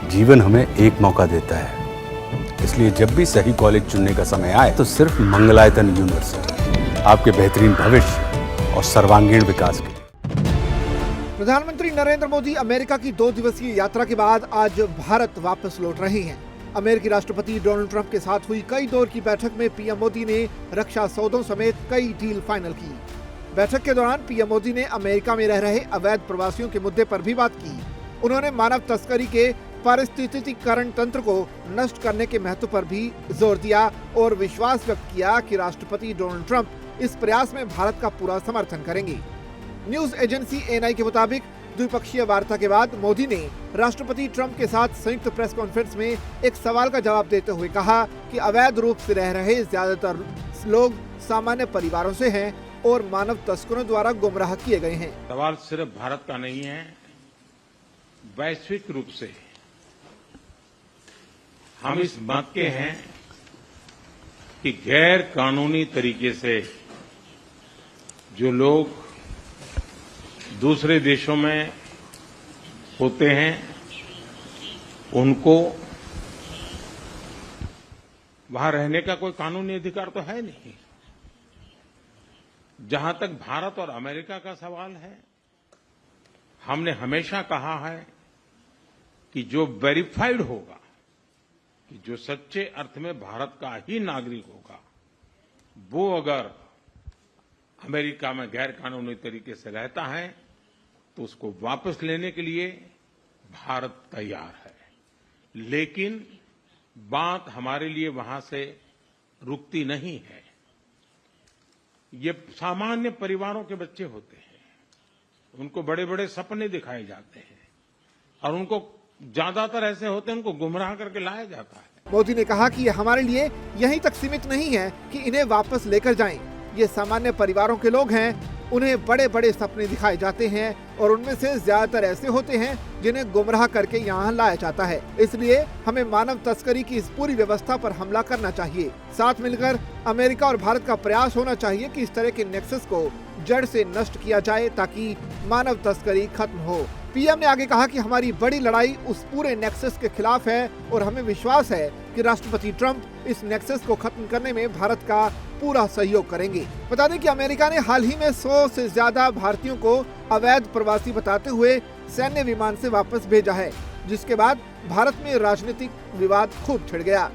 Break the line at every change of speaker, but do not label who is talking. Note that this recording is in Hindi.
जीवन हमें एक मौका देता है, इसलिए जब भी सही कॉलेज चुनने का समय आए तो सिर्फ मंगलायतन यूनिवर्सिटी आपके बेहतरीन भविष्य और सर्वांगीण विकास के लिए।
प्रधानमंत्री नरेंद्र मोदी अमेरिका की 2 दिवसीय यात्रा के बाद आज भारत वापस लौट रहे हैं। अमेरिकी राष्ट्रपति डोनाल्ड ट्रंप के साथ हुई कई दौर की बैठक में पीएम मोदी ने रक्षा सौदों समेत कई डील फाइनल की। बैठक के दौरान पीएम मोदी ने अमेरिका में रह रहे अवैध प्रवासियों के मुद्दे पर भी बात की। उन्होंने मानव तस्करी के पारिस्थितिकीकरण तंत्र को नष्ट करने के महत्व पर भी जोर दिया और विश्वास व्यक्त किया कि राष्ट्रपति डोनाल्ड ट्रंप इस प्रयास में भारत का पूरा समर्थन करेंगे। न्यूज एजेंसी एएनआई के मुताबिक द्विपक्षीय वार्ता के बाद मोदी ने राष्ट्रपति ट्रंप के साथ संयुक्त प्रेस कॉन्फ्रेंस में एक सवाल का जवाब देते हुए कहा कि अवैध रूप से रह रहे ज्यादातर लोग सामान्य परिवारों से हैं और मानव तस्करों द्वारा गुमराह किए गए हैं।
सवाल सिर्फ भारत का नहीं है, वैश्विक रूप से हम इस मत के हैं कि गैर कानूनी तरीके से जो लोग दूसरे देशों में होते हैं उनको वहां रहने का कोई कानूनी अधिकार तो है नहीं। जहां तक भारत और अमेरिका का सवाल है, हमने हमेशा कहा है कि जो वेरीफाइड होगा, कि जो सच्चे अर्थ में भारत का ही नागरिक होगा, वो अगर अमेरिका में गैर कानूनी तरीके से रहता है तो उसको वापस लेने के लिए भारत तैयार है। लेकिन बात हमारे लिए वहां से रुकती नहीं है। ये सामान्य परिवारों के बच्चे होते हैं, उनको बड़े बड़े सपने दिखाए जाते हैं और उनको ज्यादातर ऐसे होते हैं उनको गुमराह करके लाया जाता है।
मोदी ने कहा कि ये हमारे लिए यहीं तक सीमित नहीं है कि इन्हें वापस लेकर जाएं। ये सामान्य परिवारों के लोग हैं, उन्हें बड़े बड़े सपने दिखाए जाते हैं और उनमें से ज्यादातर ऐसे होते हैं जिन्हें गुमराह करके यहाँ लाया जाता है। इसलिए हमें मानव तस्करी की इस पूरी व्यवस्था पर हमला करना चाहिए। साथ मिलकर अमेरिका और भारत का प्रयास होना चाहिए कि इस तरह के नेक्सस को जड़ से नष्ट किया जाए ताकि मानव तस्करी खत्म हो। पीएम ने आगे कहा कि हमारी बड़ी लड़ाई उस पूरे नेक्सस के खिलाफ है और हमें विश्वास है कि राष्ट्रपति ट्रंप इस नेक्सस को खत्म करने में भारत का पूरा सहयोग करेंगे। बता दें कि अमेरिका ने हाल ही में 100 से ज्यादा भारतीयों को अवैध प्रवासी बताते हुए सैन्य विमान से वापस भेजा है, जिसके बाद भारत में राजनीतिक विवाद खूब छिड़ गया।